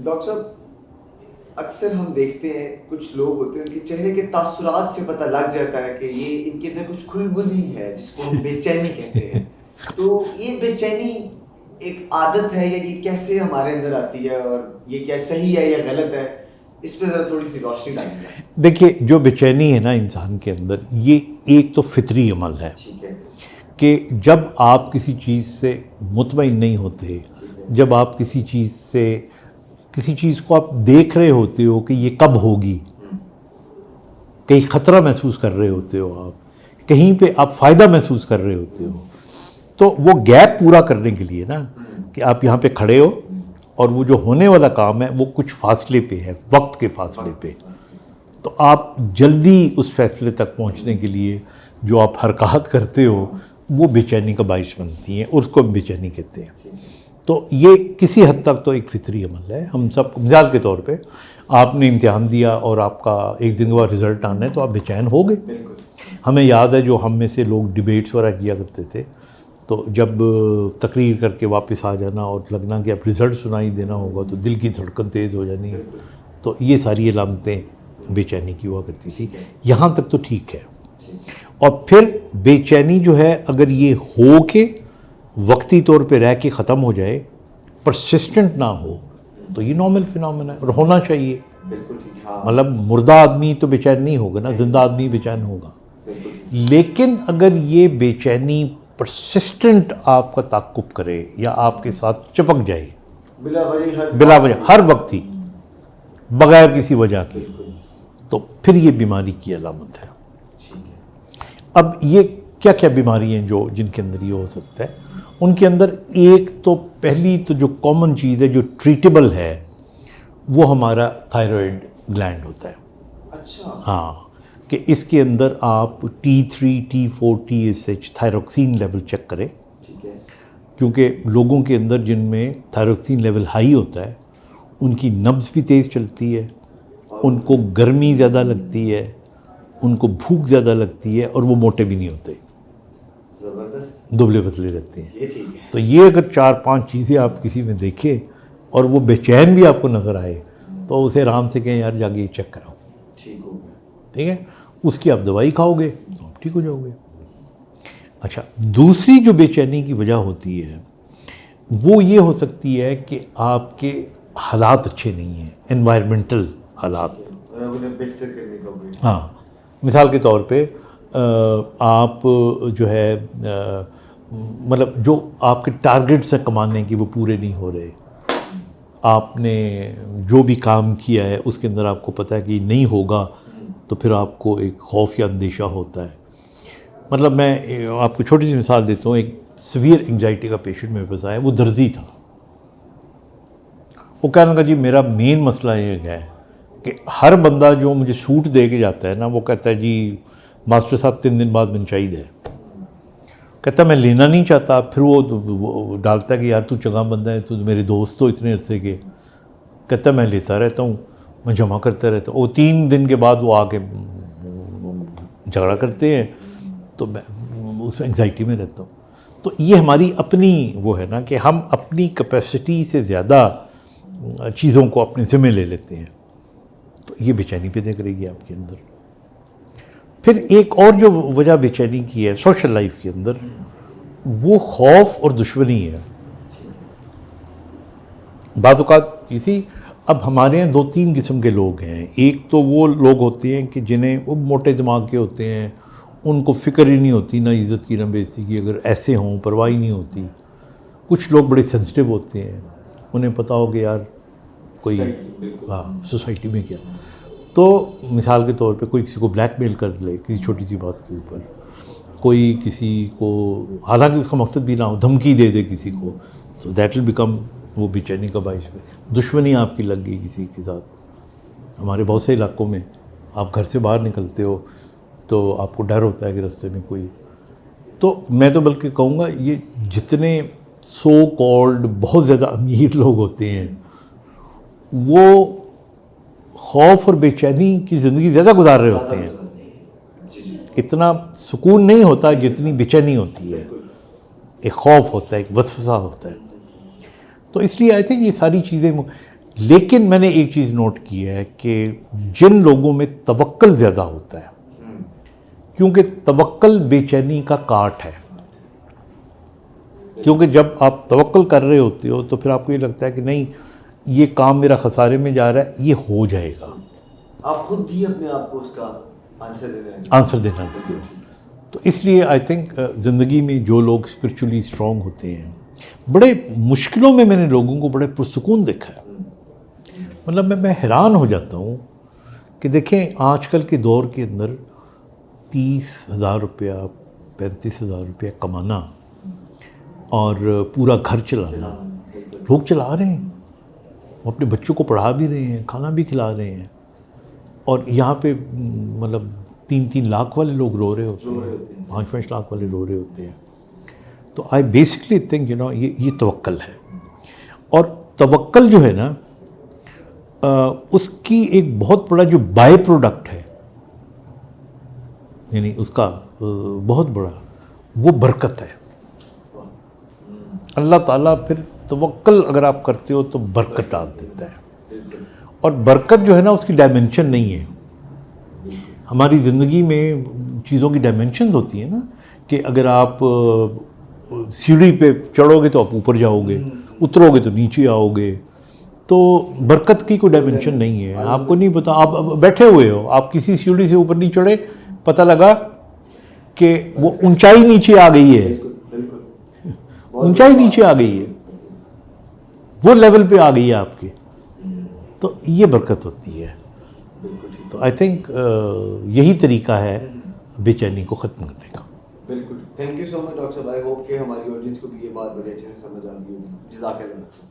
Doctor صاحب اکثر ہم دیکھتے ہیں کچھ لوگ ہوتے ہیں ان کے چہرے کے تاثرات سے پتہ لگ جاتا ہے کہ یہ ان کے اندر کچھ کھلبلی ہے جس کو ہم بے چینی کہتے ہیں. تو یہ بے چینی ایک عادت ہے یا یہ کیسے ہمارے اندر آتی ہے اور یہ کیا صحیح ہے یا غلط ہے؟ اس پہ ذرا تھوڑی سی روشنی ڈالیں. دیکھیے جو بے چینی ہے نا انسان کے اندر، یہ ایک تو فطری عمل ہے ٹھیک ہے کہ جب آپ کسی چیز سے مطمئن نہیں ہوتے، جب آپ کسی چیز کو آپ دیکھ رہے ہوتے ہو کہ یہ کب ہوگی، کہیں خطرہ محسوس کر رہے ہوتے ہو، آپ کہیں پہ آپ فائدہ محسوس کر رہے ہوتے ہو، تو وہ گیپ پورا کرنے کے لیے نا کہ آپ یہاں پہ کھڑے ہو اور وہ جو ہونے والا کام ہے وہ کچھ فاصلے پہ ہے، وقت کے فاصلے پہ، تو آپ جلدی اس فیصلے تک پہنچنے کے لیے جو آپ حرکات کرتے ہو وہ بے چینی کا باعث بنتی ہیں، اس کو بے چینی کہتے ہیں. تو یہ کسی حد تک تو ایک فطری عمل ہے. ہم سب مثال کے طور پہ آپ نے امتحان دیا اور آپ کا ایک دن کے بعد رزلٹ آنا ہے تو آپ بے چین ہو گئے. ہمیں یاد ہے جو ہم میں سے لوگ ڈیبیٹس وغیرہ کیا کرتے تھے، تو جب تقریر کر کے واپس آ جانا اور لگنا کہ اب رزلٹ سنائی دینا ہوگا تو دل کی دھڑکن تیز ہو جانی، تو یہ ساری علامتیں بے چینی کی ہوا کرتی تھی. یہاں تک تو ٹھیک ہے. اور پھر بے چینی جو ہے اگر یہ ہو کے وقتی طور پہ رہ کے ختم ہو جائے، پرسسٹنٹ نہ ہو، تو یہ نارمل فینومینا ہے اور ہونا چاہیے. مطلب مردہ آدمی تو بے چین نہیں ہوگا نا، زندہ آدمی بے چین ہوگا. لیکن اگر یہ بے چینی پرسسٹنٹ آپ کا تعقب کرے یا آپ کے ساتھ چپک جائے بلا وجہ ہر وقت ہی بغیر کسی وجہ کے، تو پھر یہ بیماری کی علامت ہے. اب یہ کیا کیا بیماری ہیں جن کے اندر یہ ہو سکتا ہے؟ ان کے اندر ایک تو پہلی تو جو کامن چیز ہے جو ٹریٹیبل ہے وہ ہمارا تھائرائڈ گلینڈ ہوتا ہے. اچھا ہاں، کہ اس کے اندر آپ T3 T4 TSH thyroxine level check کریں، کیونکہ لوگوں کے اندر جن میں تھائروکسین لیول ہائی ہوتا ہے ان کی نبض بھی تیز چلتی ہے، ان کو گرمی زیادہ لگتی ہے، ان کو بھوک زیادہ لگتی ہے، اور وہ موٹے بھی نہیں ہوتے، دبلے پتلے رہتے ہیں. تو یہ اگر 4-5 چیزیں آپ کسی میں دیکھیں اور وہ بے چین بھی آپ کو نظر آئے تو اسے آرام سے کہیں یار جاگے چیک کراؤ، ٹھیک ہے. اس کی آپ دوائی کھاؤ گے تو آپ ٹھیک ہو جاؤ گے. اچھا، دوسری جو بے چینی کی وجہ ہوتی ہے وہ یہ ہو سکتی ہے کہ آپ کے حالات اچھے نہیں ہیں، انوائرمنٹل حالات. ہاں، مثال کے طور پہ آپ جو ہے مطلب جو آپ کے ٹارگٹس ہیں کمانے کی وہ پورے نہیں ہو رہے، آپ نے جو بھی کام کیا ہے اس کے اندر آپ کو پتہ ہے کہ یہ نہیں ہوگا، تو پھر آپ کو ایک خوف یا اندیشہ ہوتا ہے. مطلب میں آپ کو چھوٹی سی مثال دیتا ہوں. ایک سیویئر انگزائٹی کا پیشنٹ میرے پاس آیا، وہ درزی تھا. وہ کہنے لگا جی میرا مین مسئلہ یہ ہے کہ ہر بندہ جو مجھے سوٹ دے کے جاتا ہے نا وہ کہتا ہے جی ماسٹر صاحب 3 دن بعد من چاہیے. کہتا ہے میں لینا نہیں چاہتا. پھر وہ ڈالتا ہے کہ یار تو چنگا بندہ ہے، تو میرے دوست تو اتنے عرصے کے. کہتا ہے میں لیتا رہتا ہوں، میں جمع کرتا رہتا ہوں. وہ 3 دن کے بعد وہ آ کے جھگڑا کرتے ہیں تو میں اس میں انگزائٹی میں رہتا ہوں. تو یہ ہماری اپنی وہ ہے نا کہ ہم اپنی کیپیسٹی سے زیادہ چیزوں کو اپنے ذمہ لے لیتے ہیں، تو یہ بے چینی پیدا کرے گی آپ کے اندر. پھر ایک اور جو وجہ بے چینی کی ہے سوشل لائف کے اندر، وہ خوف اور دشمنی ہے. بعض اوقات اب ہمارے یہاں 2-3 قسم کے لوگ ہیں. ایک تو وہ لوگ ہوتے ہیں کہ جنہیں وہ موٹے دماغ کے ہوتے ہیں، ان کو فکر ہی نہیں ہوتی نہ عزت کی نہ بے عزتی کی، اگر ایسے ہوں پرواہ نہیں ہوتی. کچھ لوگ بڑے سینسٹیو ہوتے ہیں، انہیں پتہ ہو کہ یار کوئی سوسائٹی میں کیا. تو مثال کے طور پہ کوئی کسی کو بلیک میل کر لے کسی چھوٹی سی بات کے اوپر، کوئی کسی کو حالانکہ اس کا مقصد بھی نہ ہو دھمکی دے دے کسی کو، سو دیٹ ول بیکم وہ بے چینی کا باعث ہے. دشمنی آپ کی لگ گئی کسی کے ساتھ. ہمارے بہت سے علاقوں میں آپ گھر سے باہر نکلتے ہو تو آپ کو ڈر ہوتا ہے کہ رستے میں کوئی. تو میں تو بلکہ کہوں گا یہ جتنے سو کالڈ بہت زیادہ امیر لوگ ہوتے ہیں وہ خوف اور بے چینی کی زندگی زیادہ گزار رہے ہوتے ہیں. اتنا سکون نہیں ہوتا جتنی بے چینی ہوتی ہے. ایک خوف ہوتا ہے، ایک وسوسہ ہوتا ہے. تو اس لیے آئی تھنک یہ ساری چیزیں لیکن میں نے ایک چیز نوٹ کی ہے کہ جن لوگوں میں توکل زیادہ ہوتا ہے، کیونکہ توکل بے چینی کا کاٹ ہے، کیونکہ جب آپ توکل کر رہے ہوتے ہو تو پھر آپ کو یہ لگتا ہے کہ نہیں یہ کام میرا خسارے میں جا رہا ہے، یہ ہو جائے گا، آپ خود ہی اپنے آپ کو اس کا آنسر دینا لگتے ہو. تو اس لیے آئی تھنک زندگی میں جو لوگ اسپرچولی اسٹرانگ ہوتے ہیں، بڑے مشکلوں میں نے لوگوں کو بڑے پرسکون دیکھا ہے. مطلب میں حیران ہو جاتا ہوں کہ دیکھیں آج کل کے دور کے اندر 30,000 روپیہ 35,000 روپیہ کمانا اور پورا گھر چلانا، لوگ چلا رہے ہیں، وہ اپنے بچوں کو پڑھا بھی رہے ہیں، کھانا بھی کھلا رہے ہیں، اور یہاں پہ مطلب 3 لاکھ والے لوگ رو رہے ہوتے ہیں، 5 لاکھ والے رو رہے ہوتے ہیں. تو آئی بیسکلی تھنک یہ توکل ہے. اور توکل جو ہے نا اس کی ایک بہت بڑا جو بائی پروڈکٹ ہے، یعنی اس کا بہت بڑا وہ برکت ہے. اللہ تعالیٰ پھر توکل اگر آپ کرتے ہو تو برکت ڈال دیتا ہے. اور برکت جو ہے نا اس کی ڈائمنشن نہیں ہے. ہماری زندگی میں چیزوں کی ڈائمنشنز ہوتی ہیں نا، کہ اگر آپ سیڑھی پہ چڑھو گے تو آپ اوپر جاؤ گے، اترو گے تو نیچے آؤ گے. تو برکت کی کوئی ڈائمنشن نہیں ہے. آپ کو نہیں پتا، آپ بیٹھے ہوئے ہو، آپ کسی سیڑھی سے اوپر نہیں چڑھے، پتہ لگا کہ وہ اونچائی نیچے آ گئی ہے، اونچائی نیچے آ گئی ہے، وہ لیول پہ آ گئی ہے آپ کے. تو یہ برکت ہوتی ہے. تو آئی تھنک یہی طریقہ ہے بے چینی کو ختم کرنے کا. بالکل. Thank you so much doctor صاحب. آئی ہوپ کہ ہماری آڈینس کو بھی یہ بات بڑے اچھے سے سمجھ آ گئی ہوگی. جزاک اللہ.